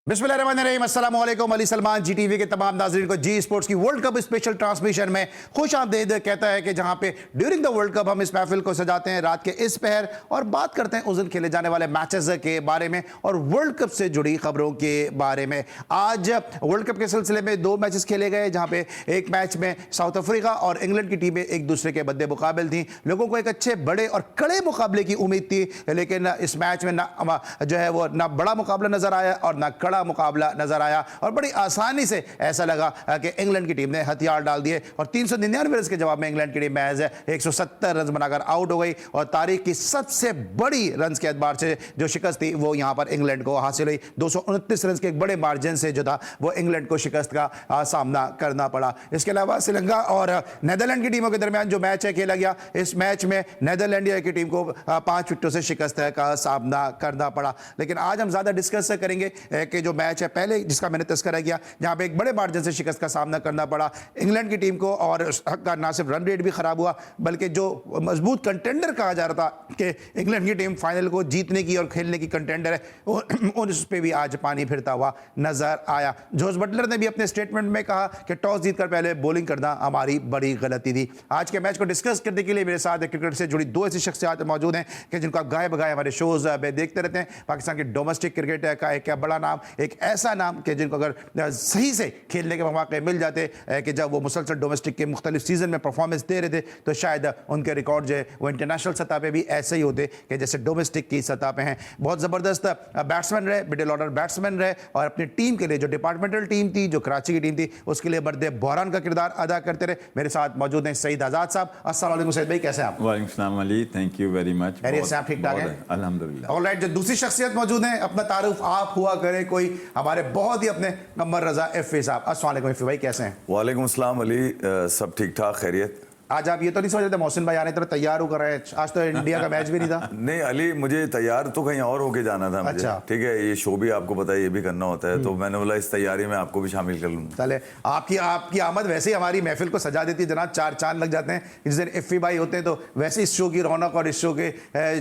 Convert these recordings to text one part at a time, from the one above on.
बिस्मिल्लाहिर्रहमानिर्रहीम, अस्सलाम वालेकुम। अली सलमान जी टीवी के तमाम नाज़रीन को जी स्पोर्ट्स की वर्ल्ड कप स्पेशल ट्रांसमिशन में खुश आमदीद कहता है कि जहां पे ड्यूरिंग द वर्ल्ड कप हम इस महफिल को सजाते हैं रात के इस पहर और बात करते हैं उस दिन खेले जाने वाले मैचेस के बारे में और वर्ल्ड कप से जुड़ी खबरों के बारे में। आज वर्ल्ड कप के सिलसिले में दो मैचेस खेले गए जहां पे एक मैच में साउथ अफ्रीका और इंग्लैंड की टीमें एक दूसरे के बद्दे मुकाबिल थी। लोगों को एक अच्छे बड़े और कड़े मुकाबले की उम्मीद थी, लेकिन इस मैच में ना जो है वो ना बड़ा मुकाबला नजर आया और ना कड़ा मुकाबला नजर आया और बड़ी आसानी से ऐसा लगा कि इंग्लैंड की टीम ने हथियार डाल दिए और 399 रन के जवाब में इंग्लैंड की टीम महज 170 रन बनाकर आउट हो गई और तारीख की सबसे बड़ी रन के एतबार से जो शिकस्त थी वो यहां पर इंग्लैंड को हासिल हुई। 229 रन के एक बड़े मार्जिन से जो था वो इंग्लैंड को शिकस्त का सामना करना पड़ा। इसके अलावा श्रीलंका और नेदरलैंड की टीमों के दरमियान जो मैच है खेला गया, इस मैच में नेदरलैंड की टीम को 5 विकेटों से शिकस्त का सामना करना पड़ा। लेकिन आज हम ज्यादा डिस्कस करेंगे कि जो मैच है पहले जिसका मैंने तस्करा किया जहां पे एक बड़े मार्जिन से शिकस्त का सामना करना पड़ा इंग्लैंड की टीम को और उसका ना सिर्फ रन रेट भी खराब हुआ बल्कि जो मजबूत कंटेंडर कहा जा रहा था कि इंग्लैंड की टीम फाइनल को जीतने की और खेलने की कंटेंडर है उस पर भी आज पानी फिरता हुआ नजर आया। जोस बटलर ने भी अपने स्टेटमेंट में कहा कि टॉस जीतकर पहले बॉलिंग करना हमारी बड़ी गलती थी। आज के मैच को डिस्कस करने के लिए मेरे साथ क्रिकेट से जुड़ी दो ऐसी शख्सियात मौजूद हैं कि जिनको आप गाए बगाए हमारे शोज में देखते रहते हैं। पाकिस्तान की डोमेस्टिक क्रिकेट का एक बड़ा नाम, एक ऐसा नाम कि जिनको अगर सही से खेलने के मौके मिल जाते कि जब वो मुसलसल डोमेस्टिक के मुख्तलिफ सीजन में परफॉर्मेंस दे रहे थे तो शायद उनके रिकॉर्ड जो है वो इंटरनेशनल सतह पे भी ऐसे ही होते कि जैसे डोमेस्टिक की सतह पे हैं। बहुत ज़बरदस्त बैट्समैन रहे, मिडिल ऑर्डर बैट्समैन रहे और अपनी टीम के लिए जो डिपार्टमेंटल टीम थी, जो कराची की टीम थी, उसके लिए बर्दे बहरान का किरदार अदा करते रहे। मेरे साथ मौजूद हैं सईद आज़ाद साहब। अस्सलाम वालेकुम सईद भाई, कैसे हैं आप? वालेकुम सलाम Ali, thank you very much. ठीक ठाक है अल्हम्दुलिल्लाह। ऑलराइट, जो दूसरी शख्सियत मौजूद हैं अपना तारुफ आप हुआ करें कोई हमारे बहुत ही अपने कमर रजा एफी साहब। अस्सलाम वालेकुम एफी भाई, कैसे हैं? वालेकुम सलाम अली, सब ठीक ठाक, खैरियत। आज आप ये तो नहीं समझ रहे मोहसिन भाई आने तरह तैयार होकर रहे? आज तो इंडिया का मैच भी नहीं था। नहीं अली, मुझे तैयार तो कहीं और होके जाना था मुझे। अच्छा। ठीक है, ये शो भी आपको पता है ये भी करना होता है, तो मैंने बोला इस तैयारी में आपको भी शामिल कर लूँ। चले, आपकी आमद वैसे ही हमारी महफिल को सजा देती है जनाब। 4 चांद लग जाते हैं जिस दिन एफी भाई होते हैं तो वैसे इस शो की रौनक और इस शो के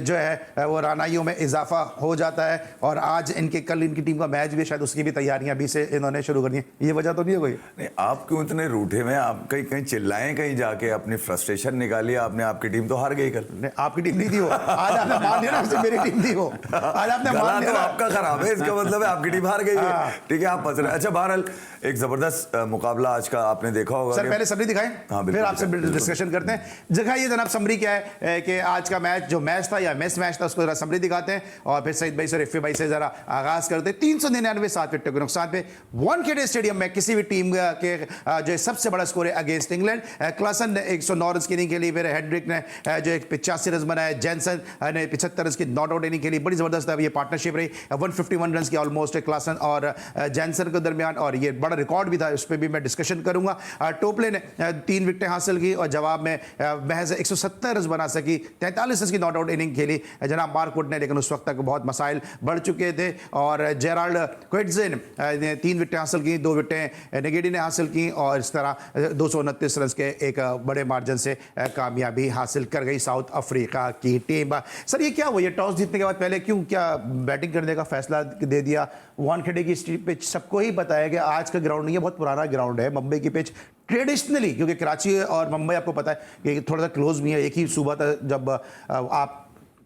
जो है वो रानाइयों में इजाफा हो जाता है। और आज कल इनकी टीम का मैच भी शायद उसकी भी तैयारियां अभी से इन्होंने शुरू कर दी हैं। ये वजह तो नहीं है कोई? नहीं, आप क्यों इतने रूठे में, आप कहीं कहीं चिल्लाएं, कहीं जाके अपनी फ्रस्ट्रेशन निकालिए। आपने, आपकी टीम तो हार गई कल। आपकी टीम नहीं थी वो, आज आपने मान लिया ना मेरी टीम थी वो। आज आपने मान लिया तो आपका खराब है, इसका मतलब है आपकी टीम हार गई है। ठीक है, आप फंस रहे। अच्छा, बहरहाल एक जबरदस्त मुकाबला आज का आपने देखा होगा। सर पहले समरी दिखाएं, हाँ, फिर आपसे डिस्कशन करते हैं। दिखाइए जनाब समरी क्या है कि आज का मैच जो मैच था या मिस मैच था उसको जरा समरी दिखाते हैं और फिर सईद भाई से रफी भाई से जरा आगाज करते हैं। 399 7 विकेटों के नुकसान पे वानखेड़े स्टेडियम में किसी भी टीम के जो सबसे बड़ा स्कोर है अगेंस्ट इंग्लैंड। क्लासन ने 109 रन की इनिंग खेली, फिर हेड्रिक ने जो 85 रन बनाए, जेनसन ने 75 रन की नॉट आउट इनिंग खेली। बड़ी जबरदस्त ये पार्टनरशिप रही, 151 रन की ऑलमोस्ट क्लासन और जेनसन के दरमियान, और ये बड़ा रिकॉर्ड भी था, उस पर भी मैं डिस्कशन करूंगा। टोपले ने 3 विकेटें हासिल की और जवाब में महज 170 रन बना सकी, 43 रन की नॉट आउट इनिंग खेली जनाब मार्कवुड ने, लेकिन उस वक्त तक बहुत मसाइल बढ़ चुके थे। और जेराल्ड क्विट्जे ने 3 विकेटें हासिल की, 2 विकेटें नेगेडी ने हासिल की और इस तरह 229 रन के एक बड़े मार्जिन से कामयाबी हासिल कर गई साउथ अफ्रीका की टीम। सर ये क्या हुआ, ये टॉस जीतने के बाद पहले क्यों क्या बैटिंग करने का फैसला दे दिया? वानखेड़े की पिच सबको ही पता है कि आज का ग्राउंड नहीं है, बहुत पुराना ग्राउंड है। मुंबई की पिच ट्रेडिशनली, क्योंकि कराची और मुंबई आपको पता है कि थोड़ा सा क्लोज भी है, एक ही सूबा था। जब आप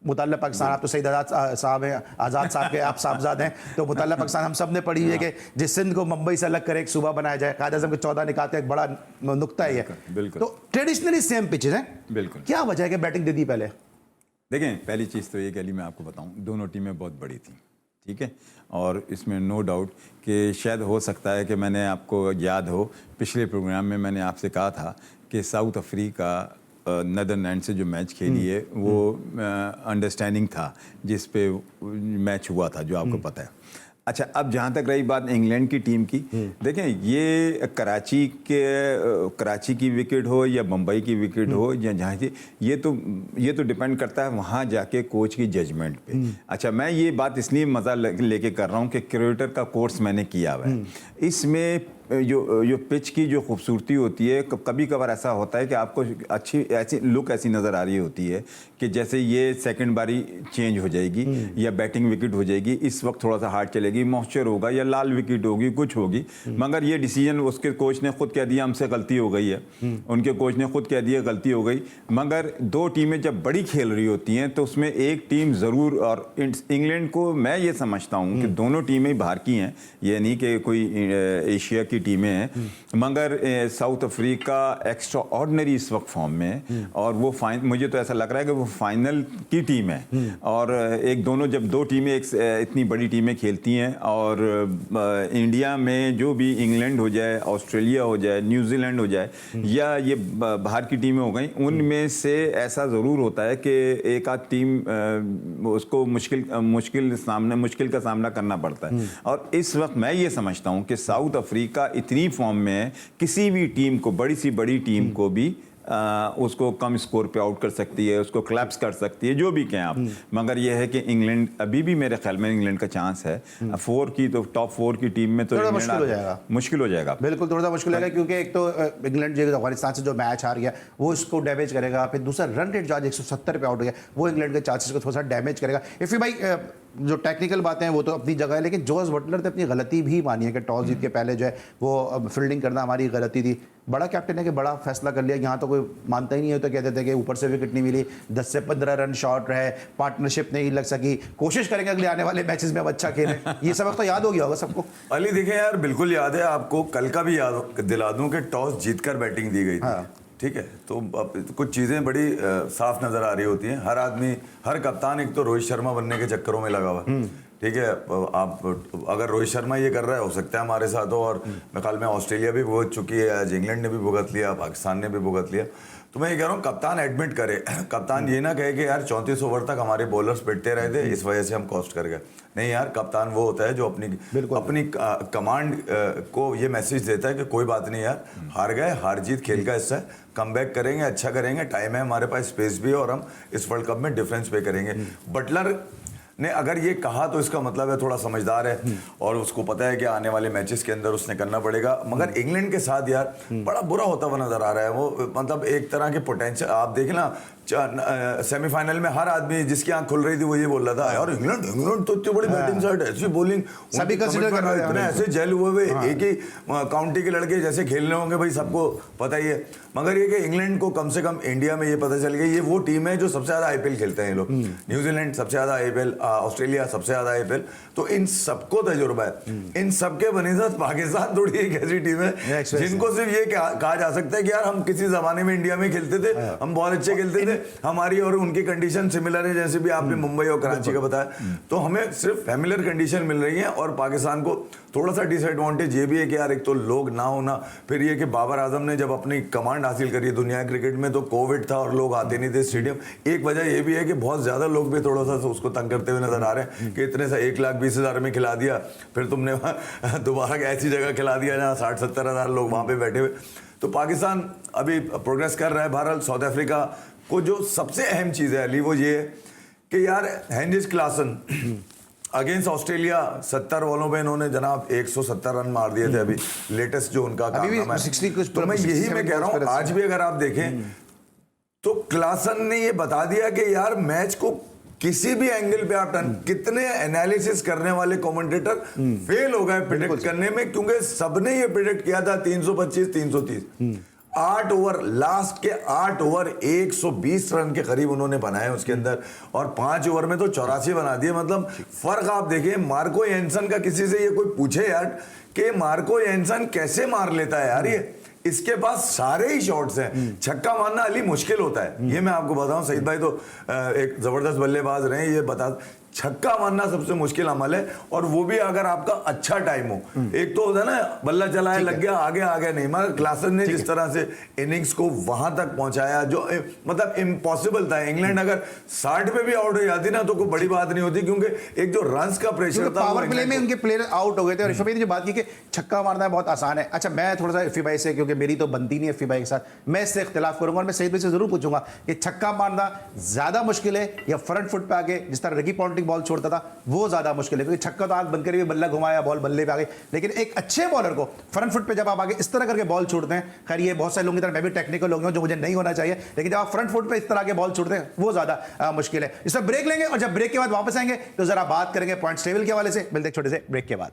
मुतल्ला पाकिस्तान, आप तो सईद आज़ाद साहब हैं, आज़ाद साहब के आप साहबजाद हैं, तो मुतल्ला पाकिस्तान हम सब ने पढ़ी है कि जिस सिंध को मुंबई से अलग करे एक सूबा बनाया जाए। कायद आज़म के 14 निकालते एक बड़ा नुक्ता है ये। बिल्कुल। तो ट्रेडिशनली सेम पिचेज हैं। बिल्कुल। क्या वजह है कि बैटिंग दे दी पहले? देखें, पहली चीज़ तो ये कि अली मैं आपको बताऊं, दोनों टीमें बहुत बड़ी थी, ठीक है, और इसमें नो डाउट कि शायद हो सकता है कि मैंने आपको याद हो पिछले प्रोग्राम में मैंने आपसे कहा था कि साउथ अफ्रीका नेदरलैंड से जो मैच खेली है वो अंडरस्टैंडिंग था जिस पे मैच हुआ था, जो आपको पता है। अच्छा, अब जहाँ तक रही बात इंग्लैंड की टीम की, देखें ये कराची की विकेट हो या मुंबई की विकेट हो या जहाँ से, ये तो डिपेंड करता है वहाँ जाके कोच की जजमेंट पे। अच्छा, मैं ये बात इसलिए मज़ा लेके कर रहा हूँ कि क्रिकेटर का कोर्स मैंने किया हुआ है। इसमें जो पिच की जो खूबसूरती होती है, कभी कभार ऐसा होता है कि आपको अच्छी ऐसी लुक ऐसी नज़र आ रही होती है कि जैसे ये सेकंड बारी चेंज हो जाएगी या बैटिंग विकेट हो जाएगी, इस वक्त थोड़ा सा हार्ड चलेगी, मॉइस्चर होगा या लाल विकेट होगी, कुछ होगी, मगर ये डिसीजन उसके कोच ने खुद कह दिया हमसे गलती हो गई है, उनके कोच ने खुद कह दिया गलती हो गई। मगर दो टीमें जब बड़ी खेल रही होती हैं तो उसमें एक टीम ज़रूर, और इंग्लैंड को मैं ये समझता हूँ कि दोनों टीमें बाहर की हैं, ये नहीं कि कोई एशिया की टीमें हैं, मगर साउथ अफ्रीका एक्स्ट्रा ऑर्डिनरी इस वक्त फॉर्म में है और वो मुझे तो ऐसा लग रहा है कि वो फाइनल की टीम है। और एक दोनों जब दो टीमें इतनी बड़ी टीमें खेलती हैं, और इंडिया में जो भी इंग्लैंड हो जाए, ऑस्ट्रेलिया हो जाए, न्यूजीलैंड हो जाए या ये बाहर की टीमें हो गई, उनमें से ऐसा ज़रूर होता है कि एक आध टीम उसको मुश्किल का सामना करना पड़ता है। और इस वक्त मैं ये समझता हूँ कि साउथ अफ्रीका इतनी फॉर्म में है, किसी भी टीम को, बड़ी सी बड़ी टीम को भी उसको कम स्कोर पे आउट कर सकती है, उसको क्लैप्स कर सकती है, जो भी कहें आप। मगर यह है कि इंग्लैंड अभी भी मेरे ख्याल में इंग्लैंड का चांस है। फोर की तो टॉप 4 की टीम में तो मुश्किल हो जाएगा, बिल्कुल थोड़ा सा मुश्किल होगा, क्योंकि एक तो इंग्लैंड जो अफगानिस्तान से जो मैच हार गया वो इसको डैमेज करेगा, फिर दूसरा रन रेट जो आज 170 पे आउट हो गया वो इंग्लैंड के चांसेस को थोड़ा सा डैमेज करेगा। इफ़ भाई जो टेक्निकल बातें हैं वो तो अपनी जगह है, लेकिन जोस बटलर ने अपनी गलती भी मानी है कि टॉस जीत के पहले जो है वो फील्डिंग करना हमारी गलती थी। बड़ा कैप्टन है कि बड़ा फैसला कर लिया, यहाँ तो कोई मानता ही नहीं है, तो कहते थे कि ऊपर से विकेट नहीं मिली, 10 से 15 रन शॉर्ट रहे, पार्टनरशिप नहीं लग सकी, कोशिश करेंगे अगले आने वाले मैचेस में अब अच्छा खेलें। ये सबक तो याद हो गया होगा सबको। अली देखें यार, बिल्कुल याद है आपको, कल का भी याद दिला दूं कि टॉस जीतकर बैटिंग दी गई थी। ठीक है, तो कुछ चीज़ें बड़ी साफ नज़र आ रही होती हैं। हर आदमी, हर कप्तान एक तो रोहित शर्मा बनने के चक्करों में लगा हुआ। ठीक है, आप अगर रोहित शर्मा ये कर रहा है, हो सकता है हमारे साथ हो, और मेरे ख्याल में ऑस्ट्रेलिया भी भुगत चुकी है, आज इंग्लैंड ने भी भुगत लिया, पाकिस्तान ने भी भुगत लिया। तो मैं ये कह रहा हूँ कप्तान एडमिट करे, कप्तान ये ना कहे कि यार 34 ओवर तक हमारे बॉलर्स पिटते रहे थे, इस वजह से हम कॉस्ट कर गए। नहीं यार, कप्तान वो होता है जो अपनी कमांड को ये मैसेज देता है कि कोई बात नहीं यार, हार गए, हार जीत खेल का हिस्सा है, कम बैक करेंगे, अच्छा करेंगे, टाइम है हमारे पास, स्पेस भी है, और हम इस वर्ल्ड कप में डिफरेंस पे करेंगे। बटलर ने अगर ये कहा तो इसका मतलब है थोड़ा समझदार है और उसको पता है कि आने वाले मैचेस के अंदर उसने करना पड़ेगा। मगर इंग्लैंड के साथ यार बड़ा बुरा होता हुआ नजर आ रहा है वो, मतलब एक तरह के पोटेंशियल आप देखें ना, सेमीफाइनल में हर आदमी जिसकी आंख खुल रही थी वो ये बोल रहा था यार इंग्लैंड तो इतनी बड़ी बैटिंग साइड है, ऐसी बॉलिंग, सभी कंसीडर कर रहे हैं, ऐसे जेल हुए एक ही काउंटी के लड़के जैसे खेलने होंगे भाई, सबको पता ही है। मगर ये कि इंग्लैंड को कम से कम इंडिया में ये पता चल गया ये वो टीम है जो सबसे ज्यादा आईपीएल खेलते हैं ये लोग, न्यूजीलैंड सबसे ज्यादा आईपीएल, ऑस्ट्रेलिया सबसे ज्यादा आईपीएल, तो इन सबको तजुर्बा है। इन सबके बनिस्बत पाकिस्तान थोड़ी एक ऐसी टीम है जिनको सिर्फ ये कहा जा सकता है कि यार हम किसी जमाने में इंडिया में खेलते थे, हम बहुत अच्छे खेलते थे, हमारी और उनकी कंडीशन सिमिलर है, जैसे भी आपने मुंबई और कराची का बताया, तो हमें सिर्फ फैमिलियर कंडीशन मिल रही है। और पाकिस्तान को थोड़ा सा डिसएडवांटेज ये भी है कि यार एक तो लोग ना होना, फिर ये कि बाबर आजम ने जब अपनी कमांड हासिल करी दुनिया क्रिकेट में तो कोविड था और लोग आते नहीं थे स्टेडियम। एक वजह ये भी है कि बहुत ज्यादा लोग भी थोड़ा सा उसको तंग करते हुए नजर आ रहे हैं कि इतने सा 1,20,000 में खिला दिया, फिर तुमने दोबारा ऐसी जगह खिला दिया जहाँ 60-70 हज़ार लोग वहां पे बैठे हुए। तो पाकिस्तान अभी प्रोग्रेस कर रहा है। बहरहाल साउथ अफ्रीका को जो सबसे अहम चीज़ है अली वो ये है कि यार हेनरिच क्लासन अगेंस्ट ऑस्ट्रेलिया 70 बॉलों पे इन्होंने जनाब 170 रन मार दिए थे। अभी लेटेस्ट जो उनका कारनामा है, तो मैं यही मैं कह रहा हूँ आज भी अगर आप देखें तो क्लासन ने ये बता दिया कि यार मैच को किसी भी एंगल पे आप कितने एनालिसिस करने वाले कमेंटेटर फेल हो गए प्रेडिक्ट करने में, क्योंकि सबने ये प्रेडिक्ट किया था 325 330। 8 ओवर, लास्ट के 8 ओवर 120 रन के करीब उन्होंने बनाए उसके अंदर, और 5 ओवर में तो 84 बना दिए। मतलब फर्क आप देखिए, मार्को एंसन का किसी से ये कोई पूछे यार कि मार्को एंसन कैसे मार लेता है यार, ये इसके पास सारे ही शॉट्स हैं, छक्का मारना अली मुश्किल होता है, ये मैं आपको बताऊं। सईद भाई तो एक जबरदस्त बल्लेबाज रहे, ये बता छक्का मारना सबसे मुश्किल अमल है, और वो भी अगर आपका अच्छा टाइम हो। एक तो होता है ना बल्ला चलाया लग गया, आगे नहीं, मगर क्लासन ने जिस तरह से इनिंग्स को वहां तक पहुंचाया जो मतलब इम्पॉसिबल था। इंग्लैंड अगर 60 पे भी आउट हो जाती ना तो कोई बड़ी बात नहीं होती, क्योंकि एक जो रन्स का प्रेशर था, पावर प्ले में उनके प्लेयर आउट हो गए थे। और ऋषभ ने जो बात की कि छक्का मारना बहुत आसान है, अच्छा मैं थोड़ा सा इफ़ी भाई से, क्योंकि मेरी तो बनती नहीं है इफ़ी भाई के साथ, मैं इससे इख्तिलाफ करूंगा और मैं सईद भाई से जरूर पूछूंगा कि छक्का मारना ज्यादा मुश्किल है या फ्रंट फुट पे आके जिस तरह रिकी पॉन्टिंग बॉल छोड़ता था, वो ज्यादा मुश्किल है, क्योंकि छक्का तो आंख बंद करके भी बल्ला घुमाया, बॉल बल्ले पे आ गई। लेकिन एक अच्छे बॉलर को फ्रंट फुट पे जब आप आगे इस तरह करके बॉल छोड़ते हैं, खैर ये बहुत सारे लोगों की तरह मैं भी टेक्निकल लोग हूं, जो मुझे नहीं होना चाहिए, लेकिन जब आप फ्रंट फुट पे इस तरह के बॉल छोड़ते हैं वो ज्यादा मुश्किल है। इसमें ब्रेक लेंगे और जब ब्रेक के बाद वापस आएंगे तो जरा बात करेंगे पॉइंट्स टेबल के हवाले से। मिलते हैं छोटे से ब्रेक के बाद।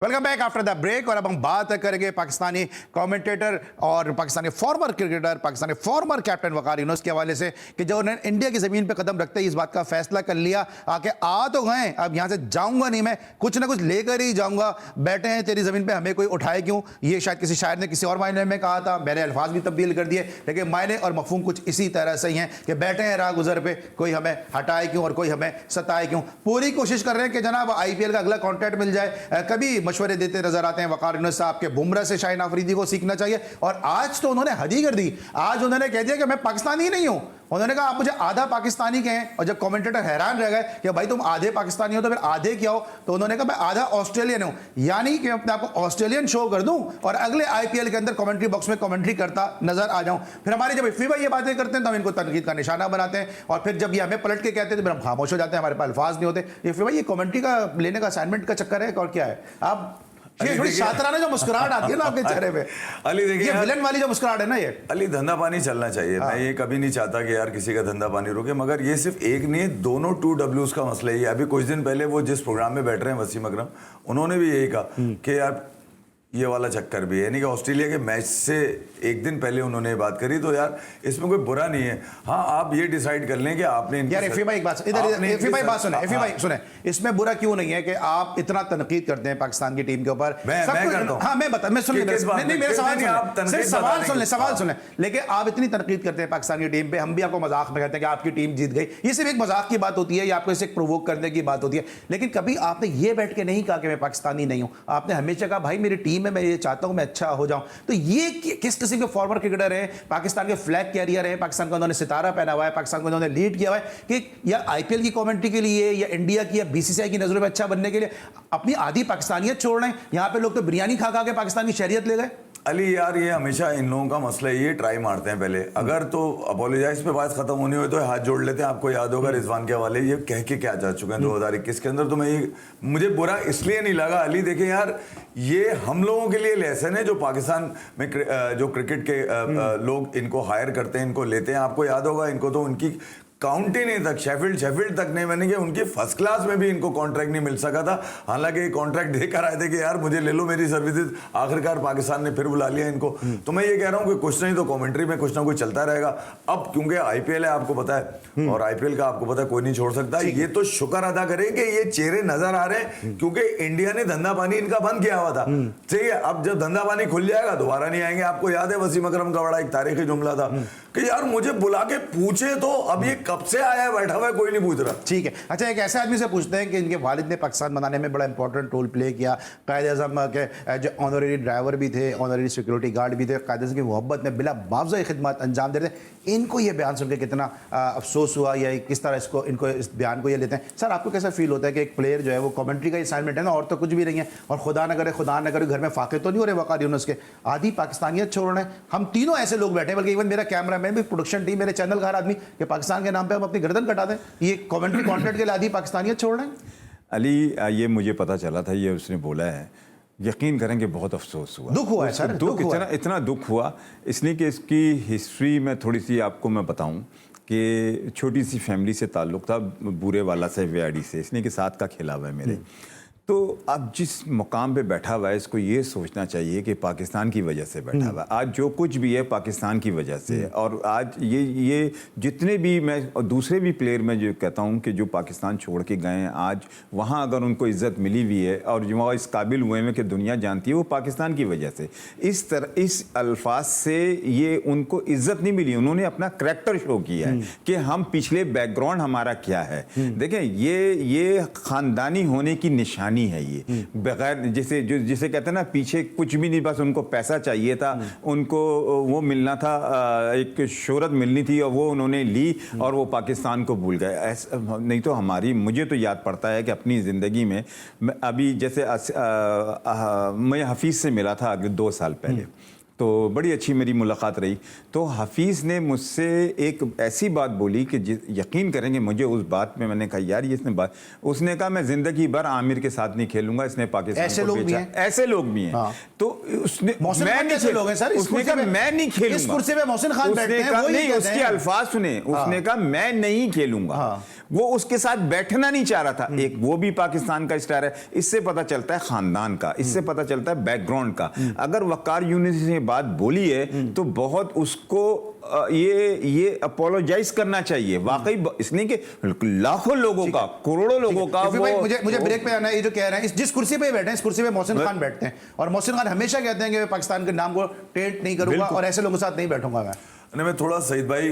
Welcome back after the break. और अब हम बात करेंगे पाकिस्तानी कमेंटेटर और Pakistani former cricketer, Pakistani former captain Waqar Younis के हवाले से, कि जो उन्होंने इंडिया की जमीन पे कदम रखते ही इस बात का फैसला कर लिया आके आ तो गए, अब यहां से जाऊंगा नहीं, मैं कुछ ना कुछ लेकर ही जाऊंगा, बैठे हैं तेरी जमीन पे, हमें कोई उठाए क्यों। ये शायद किसी शायर ने किसी और मायने में कहा था, मैंने अल्फाज भी तब्दील कर दिए, लेकिन मायने और मफहूम कुछ इसी तरह से ही हैं कि बैठे हैं राह गुजर पे, कोई हमें हटाए क्यों और कोई हमें सताए क्यों। पूरी कोशिश कर रहे हैं कि जनाब IPL का अगला कॉन्ट्रैक्ट मिल जाए। कभी मशवरे देते नजर आते हैं वकार यूनुस साहब के बुमराह से शाहीन अफरीदी को सीखना चाहिए, और आज तो उन्होंने हद ही कर दी। आज उन्होंने कह दिया कि मैं पाकिस्तानी नहीं हूं, उन्होंने कहा आप मुझे आधा पाकिस्तानी कहें। और जब कमेंटेटर हैरान रह गए कि भाई तुम आधे पाकिस्तानी हो तो फिर आधे क्या हो, तो उन्होंने कहा मैं आधा ऑस्ट्रेलियन हूं, यानी कि मैं अपने आपको ऑस्ट्रेलियन शो कर दूं और अगले IPL के अंदर कमेंट्री बॉक्स में कमेंट्री करता नजर आ जाऊं। फिर हमारे जब इफ्फी भाई ये बातें करते हैं तो हम इनको तनकीद का निशाना बनाते हैं, और फिर जब ये हमें पलट के कहते हैं तो फिर हम खामोश हो जाते हैं, हमारे पास अल्फाज नहीं होते। इफ्फी भाई ये कमेंट्री का लेने का असाइनमेंट का चक्कर है और क्या है? आप ये थोड़ी शातराना जो मुस्कुराहट आती है ना आपके चेहरे पे, अली देखिए, ये विलन वाली जो मुस्कुराहट है ना, ये अली धंधा पानी चलना चाहिए। मैं ये कभी नहीं चाहता कि यार किसी का धंधा पानी रुके, मगर ये सिर्फ एक नहीं, दोनों 2Ws का मसला ही है। अभी कुछ दिन पहले वो जिस प्रोग्राम में बैठ रहे हैं वसीम अकरम, उन्होंने भी यही कहा कि यार ये वाला चक्कर भी है, यानी कि ऑस्ट्रेलिया के मैच से एक दिन पहले उन्होंने ये बात करी, तो यार इसमें कोई बुरा नहीं है। हाँ, आप ये डिसाइड कर लें कि आपने यार इफ़ी भाई एक बात इधर इफ़ी भाई बात सुने, इफ़ी भाई सुने, इसमें बुरा क्यों नहीं है कि आप इतना तनकीद करते हैं पाकिस्तान की टीम के ऊपर। मैं करता हूं। हाँ मैं बता, मैं सुन ले, नहीं मेरा सवाल सुन ले, सवाल सुन ले, लेकिन आप इतनी तनकीद करते हैं पाकिस्तान की टीम पे, हम भी आपको मजाक में कहते हैं कि आपकी टीम जीत गई, ये सिर्फ एक मजाक की बात होती है, या आपको इसे प्रोवोक करने की बात होती है। लेकिन कभी आपने ये बैठ के नहीं कहा कि मैं पाकिस्तानी नहीं हूं, आपने हमेशा कहा भाई मेरी टीम है, मैं ये चाहता हूं अच्छा हो जाऊं। तो ये किस किस्म के फॉर्मर क्रिकेटर हैं, पाकिस्तान के फ्लैग कैरियर हैं, पाकिस्तान को उन्होंने सितारा पहना हुआ है, पाकिस्तान को उन्होंने लीड किया हुआ है, कि या IPL की कमेंट्री के लिए या इंडिया की या BCCI की नजरों में अच्छा बनने के लिए अपनी आधी पाकिस्तानियत छोड़ रहे हैं। यहां पे लोग तो बिरयानी खा खा के पाकिस्तान की शहरियत ले गए। अली यार ये हमेशा इन लोगों का मसला है, ये ट्राई मारते हैं पहले, अगर तो अपोलोजाइज पे बात खत्म होनी हो तो हाथ जोड़ लेते हैं। आपको याद होगा रिजवान के हवाले ये कह के क्या जा चुके हैं 2021 के अंदर। तो मैं ये, मुझे बुरा इसलिए नहीं लगा अली, देखे यार ये हम लोगों के लिए लेसन है, जो पाकिस्तान में जो क्रिकेट के लोग इनको हायर करते हैं, इनको लेते हैं। आपको याद होगा इनको तो उनकी काउंटी नहीं तक, शेफील्ड तक नहीं बनेंगे, उनकी फर्स्ट क्लास में भी इनको कॉन्ट्रैक्ट नहीं मिल सका था। हालांकि कॉन्ट्रैक्ट देकर आए थे कि यार मुझे ले लो मेरी सर्विसेज, आखिरकार पाकिस्तान ने फिर बुला लिया इनको। तो मैं ये कह रहा हूँ कि कुछ नहीं तो कमेंट्री में कुछ ना कुछ चलता रहेगा। अब क्योंकि IPL है आपको पता है, और IPL का आपको पता है कोई नहीं छोड़ सकता। ये तो शुक्र अदा करें कि ये चेहरे नजर आ रहे हैं, क्योंकि इंडिया ने धंधा पानी इनका बंद किया हुआ था। ठीक है, अब जब धंधा पानी खुल जाएगा दोबारा नहीं आएंगे। आपको याद है वसीम अकरम का बड़ा एक तारीखी जुमला था कि यार मुझे बुला के पूछे तो, अब ये कब से आया है बैठा हुआ है, कोई नहीं पूछ रहा। ठीक है, अच्छा एक ऐसे आदमी से पूछते हैं कि इनके वालिद ने पाकिस्तान बनाने में बड़ा इंपॉर्टेंट रोल प्ले किया, कायद-ए-आज़म के जो ऑनररी ड्राइवर भी थे, ऑनररी सिक्योरिटी गार्ड भी थे, कायद-ए-आज़म की मोहब्बत में बिला मुआवजा खिदमत अंजाम देते हैं। इनको ये बयान सुन के कितना अफसोस हुआ, या किस तरह इसको इनको इस बयान को ये लेते हैं? सर आपको कैसा फील होता है कि एक प्लेयर जो है वो कमेंट्री का असाइनमेंट है ना, और तो कुछ भी नहीं है, और खुदा न करे घर में फाके तो नहीं हो रहे वकार यूनुस के, आधी पाकिस्तानियत छोड़ रहे हैं। हम तीनों ऐसे लोग बैठे, बल्कि इवन मेरा कैमरामैन भी, प्रोडक्शन टीम, मेरे चैनल का हर आदमी, कि पाकिस्तान के नाम पे हम अपनी गर्दन कटा दें, ये कमेंट्री कॉन्ट्रैक्ट के लिए आधी पाकिस्तानियत छोड़ रहे हैं। अली ये मुझे पता चला था, ये उसने बोला है, यकीन करें कि बहुत अफसोस हुआ, दुख हुआ है सर, दुख इतना दुख हुआ, इसलिए कि इसकी हिस्ट्री में थोड़ी सी आपको मैं बताऊं कि छोटी सी फैमिली से ताल्लुक़ था, बूरे वाला से, व्याड़ी से, इसलिए कि साथ का खेला हुआ है मेरे। तो अब जिस मुकाम पे बैठा हुआ है इसको ये सोचना चाहिए कि पाकिस्तान की वजह से बैठा हुआ है। आज जो कुछ भी है पाकिस्तान की वजह से है। और आज ये जितने भी मैं और दूसरे भी प्लेयर मैं जो कहता हूँ कि जो पाकिस्तान छोड़ के गए हैं, आज वहाँ अगर उनको इज्जत मिली हुई है और जो इस काबिल हुए हैं कि दुनिया जानती है, वो पाकिस्तान की वजह से। इस अल्फाज से ये उनको इज्जत नहीं मिली, उन्होंने अपना करैक्टर शो किया है कि हम पिछले बैकग्राउंड हमारा क्या है। देखें, ये खानदानी होने की निशानी है। ये बगैर जिसे कहते हैं ना, पीछे कुछ भी नहीं, बस उनको पैसा चाहिए था, उनको वो मिलना था, एक शोहरत मिलनी थी और वो उन्होंने ली और वो पाकिस्तान को भूल गए। ऐसा नहीं तो मुझे तो याद पड़ता है कि अपनी ज़िंदगी में अभी जैसे मैं हफीज़ से मिला था अगले 2 साल पहले, तो बड़ी अच्छी मेरी मुलाकात रही। तो हफीज़ ने मुझसे एक ऐसी बात बोली कि यकीन करेंगे मुझे उस बात में मैंने कहा यार ये उसने कहा मैं ज़िंदगी भर आमिर के साथ नहीं खेलूंगा, इसने पाकिस्तान ऐसे को लोग बेचा। भी हैं। ऐसे लोग भी हैं। हाँ। तो उसने मैं नहीं लोग हैं सर, उसने कहा मैं नहीं खेलूंगा। इस कुर्सी पे मोहसिन खान बैठते हैं, वो नहीं, कहते उसके हैं। अल्फाज सुने, उसने कहा मैं नहीं खेलूंगा। वो उसके साथ बैठना नहीं चाह रहा था। एक वो भी पाकिस्तान का स्टार है। इससे पता चलता है खानदान का, इससे पता चलता है बैकग्राउंड का। अगर वकार यूनिस ने बात बोली है तो बहुत उसको ये अपोलोजाइज करना चाहिए वाकई, इसलिए कि लाखों लोगों का, करोड़ों लोगों का। मुझे ब्रेक पे आना है। ये जो कह रहे हैं, जिस कुर्सी पे बैठे हैं, इस कुर्सी पे मोहसिन खान बैठते हैं और मोहसिन खान हमेशा कहते हैं कि मैं पाकिस्तान के नाम को टेंट नहीं करूंगा और ऐसे लोगों के साथ नहीं बैठूंगा मैं थोड़ा सईद भाई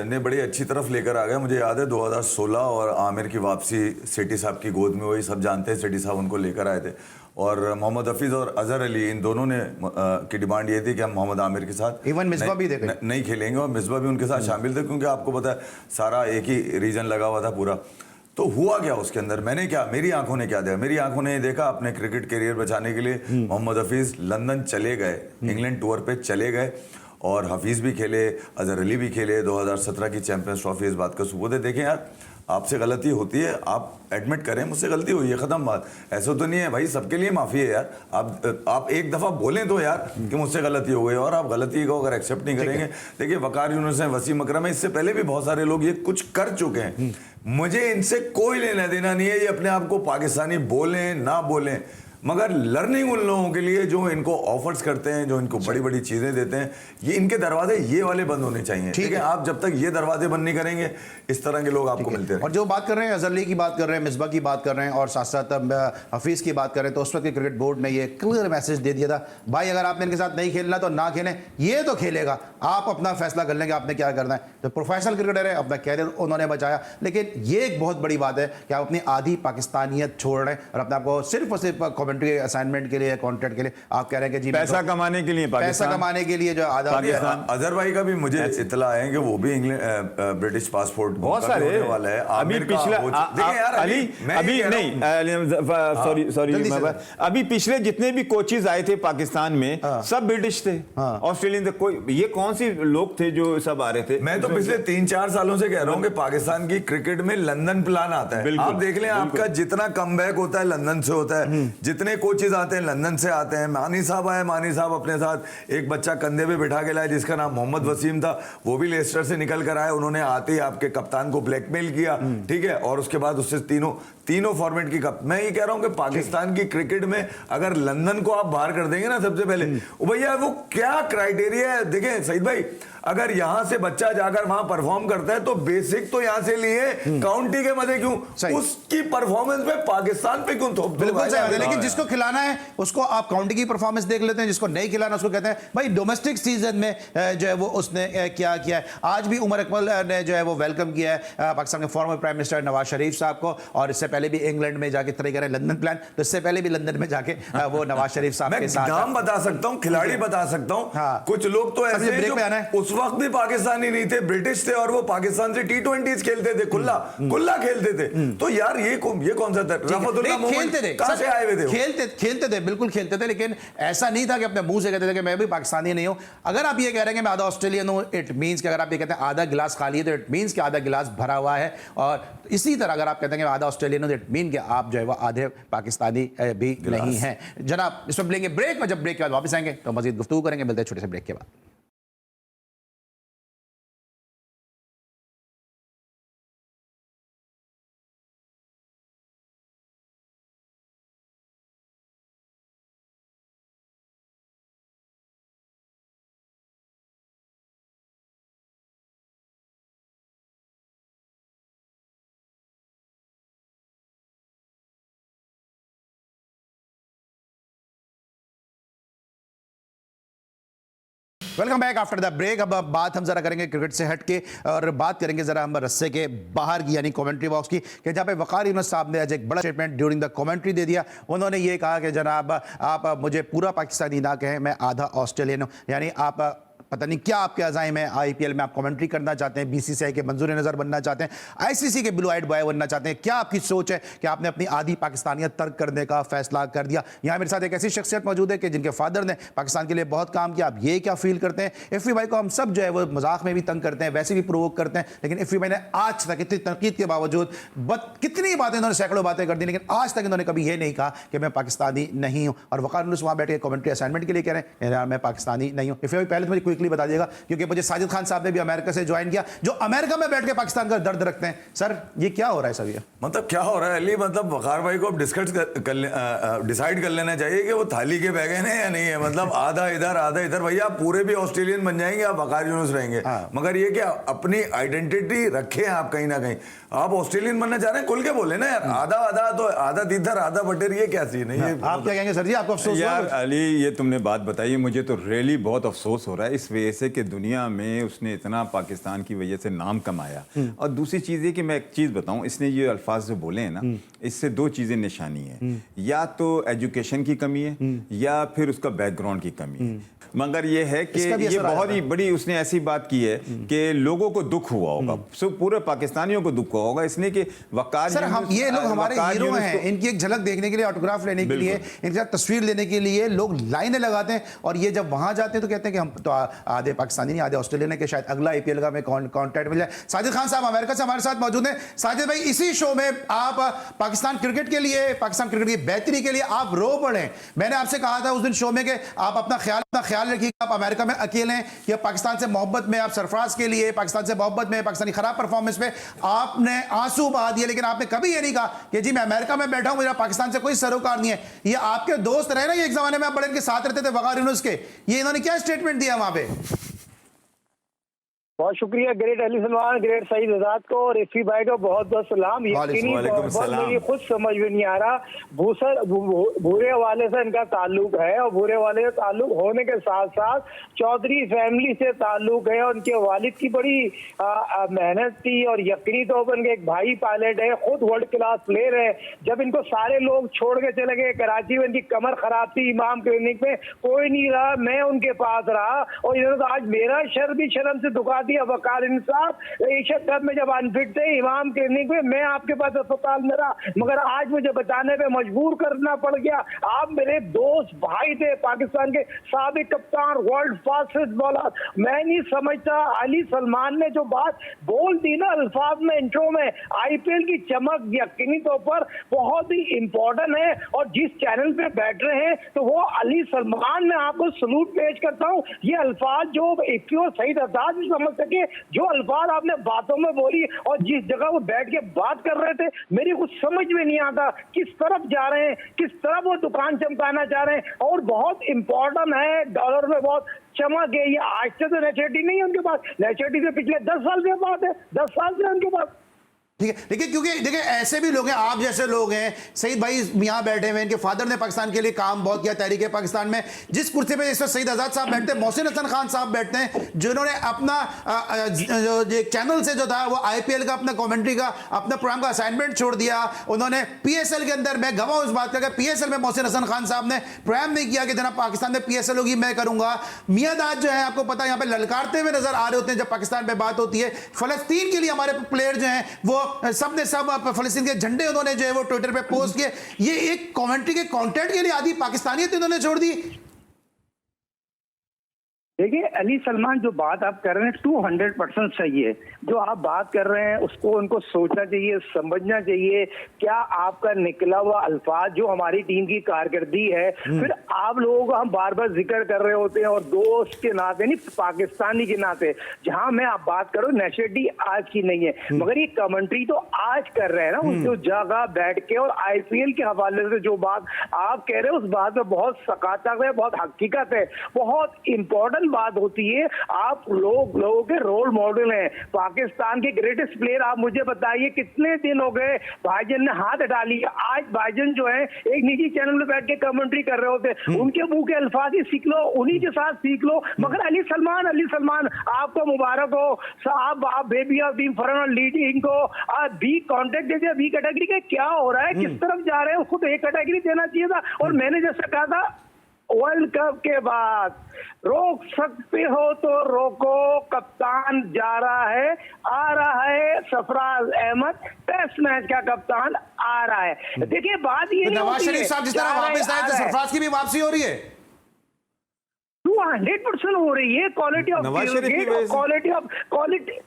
ने बड़ी अच्छी तरफ लेकर आ गया। मुझे याद है 2016 और आमिर की वापसी सेठी साहब की गोद में हुई। सब जानते हैं सेठी साहब उनको लेकर आए थे और मोहम्मद हफीज़ और अजहर अली, इन दोनों ने की डिमांड ये थी कि हम मोहम्मद आमिर के साथ इवन मिसबा भी नहीं खेलेंगे और मिसबा भी उनके साथ शामिल थे, क्योंकि आपको पता है सारा एक ही रीजन लगा हुआ था पूरा। तो हुआ क्या उसके अंदर, मेरी आंखों ने क्या देखा? मेरी आंखों ने देखा अपने क्रिकेट करियर बचाने के लिए मोहम्मद हफीज़ लंदन चले गए, इंग्लैंड टूर पे चले गए और हफीज़ भी खेले, अजहर अली भी खेले। 2017 की चैंपियंस ट्रॉफी इस बात का सबूत है। देखें यार, आपसे गलती होती है, आप एडमिट करें मुझसे गलती हुई है, ख़त्म बात। ऐसा तो नहीं है भाई, सबके लिए माफ़ी है यार। आप एक दफ़ा बोलें तो यार कि मुझसे गलती हो गई, और आप गलती को अगर एक्सेप्ट नहीं करेंगे। देखिए, वकार यूनुस है, वसीम अकरम है, इससे पहले भी बहुत सारे लोग ये कुछ कर चुके हैं। मुझे इनसे कोई लेना देना नहीं है, ये अपने आप को पाकिस्तानी बोलें ना बोलें, मगर लर्निंग उन लोगों के लिए जो इनको ऑफर्स करते हैं, जो इनको बड़ी बड़ी चीज़ें देते हैं, ये इनके दरवाजे ये वाले बंद होने चाहिए। ठीक है, आप जब तक ये दरवाजे बंद नहीं करेंगे, इस तरह के लोग आपको मिलते हैं। और जो बात कर रहे हैं, अजहर अली की बात कर रहे हैं, मिसबा की बात कर रहे हैं और साथ साथ हफीज़ की बात कर रहे हैं, तो उस वक्त क्रिकेट बोर्ड ने ये क्लियर मैसेज दे दिया था, भाई अगर आपने इनके साथ नहीं खेलना तो ना खेलें, ये तो खेलेगा, आप अपना फैसला कर लेंगे आपने क्या करना है। तो प्रोफेशनल क्रिकेटर है, अपना कैरियर उन्होंने बचाया। लेकिन ये एक बहुत बड़ी बात है कि आप अपनी आधी पाकिस्तानियत छोड़ रहे हैं और अपने आपको सिर्फ और सिर्फ कमेंट्री असाइनमेंट के लिए, कॉन्ट्रैक्ट के लिए आप कह रहे हैं कि जी पैसा कमाने के लिए, पैसा कमाने के लिए जो आधा अजहर भाई का भी मुझे इतला है कि वो भी इंग्लैंड ब्रिटिश पासपोर्ट बहुत सारे वाला है। अभी पिछला अभी पिछले जितने भी कोचेज आए थे पाकिस्तान में सब ब्रिटिश थे, ऑस्ट्रेलियन थे। कोई ये कौन सी लोग थे जो सब आ रहे थे? मैं तो पिछले 3-4 सालों से कह रहा हूँ कि पाकिस्तान की क्रिकेट में लंदन प्लान आता है। आप देख लें, आपका जितना कमबैक होता है लंदन से होता है, जितने कोचेज आते हैं लंदन से आते हैं। मानी साहब आए, मानी साहब अपने साथ एक बच्चा कंधे पे बिठा के लाए जिसका नाम मोहम्मद वसीम था, वो भी लेस्टर से निकल कर आए। उन्होंने आते ही आपके कप्तान को ब्लैकमेल किया, ठीक है, और उसके बाद उससे तीनों फॉर्मेट की कप। मैं ये कह रहा हूं कि पाकिस्तान की क्रिकेट में अगर लंदन को आप बाहर कर देंगे ना सबसे पहले, भैया वो क्या क्राइटेरिया है? देखें सईद भाई, अगर यहां से बच्चा जाकर वहां परफॉर्म करता है तो बेसिक तो यहां से लिए, काउंटी के मजे क्यों? उसकी परफॉर्मेंस पे पाकिस्तान पे क्यों थोप? बिल्कुल सही है, लेकिन जिसको खिलाना है उसको आप काउंटी की परफॉर्मेंस देख लेते हैं, जिसको नहीं खिलाना उसको कहते हैं भाई डोमेस्टिक सीजन में जो है वो उसने क्या किया है। आज भी उमर अकमल ने जो है वो वेलकम किया है पाकिस्तान के former prime minister Nawaz Sharif साहब को, और इससे पहले भी इंग्लैंड में जाके तरह कह रहे हैं लंदन प्लान, तो इससे पहले भी लंदन में जाके वो नवाज शरीफ साहब के साथ नाम बता सकता हूं, खिलाड़ी बता सकता हूं। कुछ लोग तो ऐसे ब्रेक पे आना है, उस वक्त भी पाकिस्तानी नहीं थे, ब्रिटिश थे, और वो पाकिस्तान से T20 खेलते थे, खुला खेलते थे। तो यार ये कौन सा था? खेलते थे, कहां से आए हुए थे? खेलते थे, बिल्कुल खेलते थे, लेकिन ऐसा नहीं था कि अपने मुंह से कहते थे कि मैं भी पाकिस्तानी नहीं हूं। अगर आप ये कह रहे हैं कि मैं आधा ऑस्ट्रेलियन हूं, इट मींस कि अगर आप ये कहते हैं आधा गिलास खाली है तो इट मींस कि आधा गिलास भरा हुआ है। और इसी तरह अगर आप कहते हैं कि आधा ऑस्ट्रेलियन हूं तो इट मीन कि आप जो है वो आधे पाकिस्तानी भी नहीं हैं। जनाब, इसमें लेंगे ब्रेक, और जब ब्रेक के बाद वापस आएंगे तो मजीद गुफ्तगू करेंगे। मिलते हैं छोटे से ब्रेक के बाद। Welcome back after the break. अब बात हम जरा करेंगे क्रिकेट से हट के और बात करेंगे जरा हम रस्से के बाहर की यानी कमेंट्री बॉक्स की, कि जहाँ पे वकार यूनुस साहब ने आज एक बड़ा स्टेटमेंट ड्यूरिंग द कमेंट्री दे दिया। उन्होंने ये कहा कि जनाब आप मुझे पूरा पाकिस्तानी ना कहें, मैं आधा ऑस्ट्रेलियन हूँ। यानी आप पता नहीं क्या आपके अज़ाइम है, आईपीएल में आप कमेंट्री करना चाहते हैं, बीसीसीआई के मंजूर नज़र बनना चाहते हैं, आईसीसी के ब्लू आइड बॉय बनना चाहते हैं, क्या आपकी सोच है कि आपने अपनी आधी पाकिस्तानियत तर्क करने का फैसला कर दिया? यहाँ मेरे साथ एक ऐसी शख्सियत मौजूद है कि जिनके फादर ने पाकिस्तान के लिए बहुत काम किया। आप ये क्या फील करते हैं? इफ़ी भाई को हम सब जो है वो मजाक में भी तंग करते हैं, वैसे भी प्रोवोक करते हैं, लेकिन इफ़ी भाई ने आज तक इतनी तनकीद के बावजूद कितनी बातें इन्होंने सैकड़ों बातें कर दी, लेकिन आज तक इन्होंने कभी ये नहीं कहा कि मैं पाकिस्तानी नहीं हूँ। और वकार यूनुस वहाँ बैठ के कमेंट्री असाइनमेंट के लिए कह रहे हैं यार मैं पाकिस्तानी नहीं हूँ। इफ़ी भाई पहले तो मुझे क्विकली बता दिएगा, क्योंकि मुझे साजिद खान साहब ने भी अमेरिका से ज्वाइन किया, जो अमेरिका में बैठ के पाकिस्तान का दर्द रखते हैं। सर ये क्या हो रहा है? सर ये मतलब क्या हो रहा है अली? मतलब वकार भाई को अब डिसाइड कर लेना चाहिए कि वो थाली के बैगन है या नहीं है। मतलब आधा इधर आधा इधर, भैया आप पूरे भी ऑस्ट्रेलियन बन जाएंगे, आप वकार यूनुस रहेंगे। मगर ये क्या अपनी आइडेंटिटी रखें आप कहीं ना कहीं। आप ऑस्ट्रेलियन बनना चाह रहे हैं, खुल के बोले ना यार। आधा आधा तो आधा तिधर आधा बटेर, ये क्या सीन है? आप क्या कहेंगे सर जी? आपको अफसोस यार अली, ये तुमने बात बताई, मुझे तो रियली बहुत अफसोस हो रहा है इस वजह से कि दुनिया में उसने इतना पाकिस्तान की वजह से नाम कमाया। और दूसरी चीज़ है कि मैं एक चीज़ बताऊं, इसने ये अल्फाज जो बोले हैं ना, इससे दो चीज़ें निशानी है, या तो एजुकेशन की कमी है या फिर उसका बैकग्राउंड की कमी है। मगर ये है कि ये बहुत ही बड़ी उसने ऐसी बात की है कि लोगों को दुख हुआ होगा, पूरे पाकिस्तानियों को दुख हुआ होगा इसने कि वकार सर हम ये लोग हमारे हीरो हैं, इनकी एक झलक देखने के लिए, ऑटोग्राफ लेने के लिए, इनके साथ तस्वीर लेने के लिए लोग लाइनें लगाते हैं। और ये जब वहां जाते हैं तो कहते हैं कि हम तो आधे पाकिस्तानी नहीं आधे ऑस्ट्रेलियन है, कि शायद अगला आईपीएल का हमें कॉन्टैक्ट मिल जाए। साजिद खान साहब अमेरिका से हमारे साथ मौजूद हैं। साजिद भाई, इसी शो में आप पाकिस्तान क्रिकेट के लिए, पाकिस्तान क्रिकेट की बेहतरी के लिए आप रो पड़े। मैंने आपसे कहा था उस दिन शो में कि आप अपना ख्याल रखिए, आप अमेरिका में अकेले हैं या पाकिस्तान से मोहब्बत में, आप सरफराज के लिए पाकिस्तान से मोहब्बत में, पाकिस्तानी खराब परफॉर्मेंस पे आपने आंसू बहा दिए, लेकिन आपने कभी ये नहीं कहा कि जी मैं अमेरिका में बैठा हूं, मेरा पाकिस्तान से कोई सरोकार नहीं है। ये आपके दोस्त रहे ना, ये एक जमाने में आप बड़े इनके साथ रहते थे वकार यूनुस के, ये इन्होंने क्या स्टेटमेंट दिया वहां पे? बहुत शुक्रिया ग्रेट अली सलमान, ग्रेट सईद आजाद को और इफ़ी भाई को बहुत बहुत सलाम। मुझे खुद समझ में नहीं आ रहा, भूरे वाले से इनका ताल्लुक है और भूरे वाले से ताल्लुक होने के साथ साथ चौधरी फैमिली से ताल्लुक है और उनके वालिद की बड़ी मेहनत थी और यकीनी तौर पर इनके एक भाई पायलट है, खुद वर्ल्ड क्लास प्लेयर है। जब इनको सारे लोग छोड़ के चले गए, कराची में इनकी कमर खराब थी, इमाम क्लिनिक में कोई नहीं रहा, मैं उनके पास रहा और इन्होंने तो आज मेरा शर भी शर्म से दुखा वकार इंसाफ एशियन कप में जब अनफिट थे इमाम क्लिनिक में, मैं आपके पास अस्पताल में रहा, मगर आज मुझे बचाने पे मजबूर करना पड़ गया। आप मेरे दोस्त भाई थे, पाकिस्तान के साबिक कप्तान, वर्ल्ड फास्टेस्ट बॉलर। मैं नहीं समझता अली सलमान ने जो बात बोल दी ना अल्फाज में, इंट्रो में, आईपीएल की चमक यकीनी तौर पर बहुत ही इंपॉर्टेंट है। और जिस चैनल पे बैठ रहे हैं तो वो अली सलमान, मैं आपको सलूट पेश करता हूँ। ये अल्फाज जो इफ़ी और सईद आजाद भी समझ सके, जो अल्फाज आपने बातों में बोली और जिस जगह वो बैठ के बात कर रहे थे, मेरी कुछ समझ में नहीं आता किस तरफ जा रहे हैं, किस तरफ वो दुकान चमकाना चाह रहे हैं। और बहुत इंपॉर्टेंट है, डॉलर में बहुत चमक है। ये आज से तो नेचुरिटी नहीं है उनके पास, नेचुरिटी से पिछले 10 साल के बाद है, 10 साल से उनके पास। ठीक है, देखिए क्योंकि देखिए ऐसे भी लोग हैं, आप जैसे लोग हैं, सईद भाई यहाँ बैठे हुए, इनके फादर ने पाकिस्तान के लिए काम बहुत किया, तहरीक पाकिस्तान में। जिस कुर्सी पे इस वक्त सईद आजाद साहब बैठते हैं, मोहसिन हसन खान साहब बैठते हैं, जिन्होंने अपना जो चैनल से जो था वो आईपीएल का अपना कमेंट्री का अपना प्रोग्राम का असाइनमेंट छोड़ दिया। उन्होंने पीएसएल के अंदर, मैं गवाह इस बात का, पीएसएल में मोहसिन हसन खान साहब ने प्रोग्राम नहीं किया कि जनाब पाकिस्तान में पीएसएल होगी, मैं करूंगा। मियादाद जो है आपको पता है यहाँ पे ललकारते हुए नजर आ रहे होते हैं जब पाकिस्तान पे बात होती है। फलस्तीन के लिए हमारे प्लेयर जो हैं वो सब फलस्तीन के झंडे उन्होंने जो है वो ट्विटर पे पोस्ट किए। ये एक कमेंट्री के कंटेंट के लिए आधी पाकिस्तानियत इन्होंने छोड़ दी। देखिए अली सलमान, जो बात आप कर रहे हैं 200% सही है। जो आप बात कर रहे हैं उसको उनको सोचना चाहिए, समझना चाहिए। क्या आपका निकला हुआ अल्फाज जो हमारी टीम की कारकर्दगी है, फिर आप लोगों को हम बार बार जिक्र कर रहे होते हैं और दोस्त के नाते नहीं, पाकिस्तानी के नाते। जहां मैं आप बात करो नेशनलिटी आज की नहीं है, मगर ये कमेंट्री तो आज कर रहे हैं ना, उस जो जगह बैठ के। और आईपीएल के हवाले से जो बात आप कह रहे हैं उस बात में बहुत सकाता है, बहुत हकीकत है, बहुत इंपॉर्टेंट बात होती है, आप लोगों के रोल मॉडल हैं, पाकिस्तान के ग्रेटेस्ट प्लेयर। आप मुझे बताइए कितने दिन हो गए भाईजान ने हाथ हटा लिया। आज भाईजान जो है एक निजी चैनल में बैठ के कमेंट्री कर रहे होते, उनके मुंह के अल्फाज ही सीख लो, उन्हीं के साथ सीख लो। मगर अली सलमान आपको मुबारक हो साहब, आप baby of team foreign leading को आप बी कॉन्टेक्ट दे दिया। बी कैटेगरी का क्या हो रहा है, किस तरफ जा रहे हैं? उसको तो एक कैटेगरी देना चाहिए था। और मैंने जैसा कहा था वर्ल्ड कप के बाद रोक सकते हो तो रोको, कप्तान जा रहा है, आ रहा है सरफराज अहमद, टेस्ट मैच का कप्तान आ रहा है। देखिए बात ये नवाज शरीफ साहब जिस तरह वापस आए तो सरफराज की भी वापसी हो रही है, 100% हो रही है। क्वालिटी ऑफ क्वालिटी